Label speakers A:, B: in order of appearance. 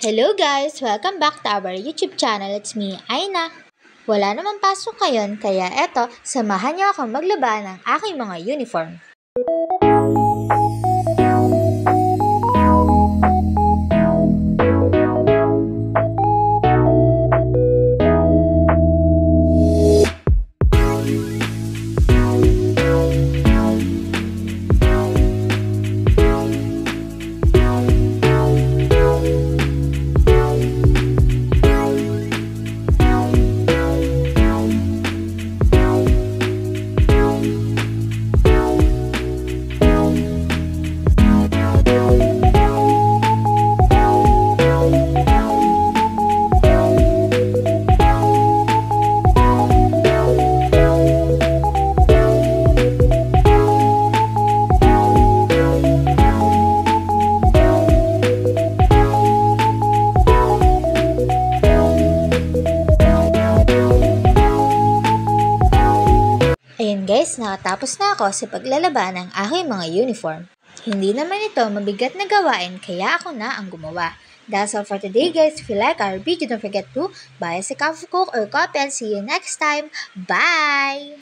A: Hello guys! Welcome back to our YouTube channel. It's me, Aina. Wala namang pasok ngayon, kaya eto, samahan niyo akong maglaba ng aking mga uniform. Ayun guys, nakatapos na ako sa paglalaba ng aking mga uniform. Hindi naman ito mabigat na gawain kaya ako na ang gumawa. That's all for today guys. If you like our video, don't forget to buy us a coffee, cook, or coffee and see you next time. Bye!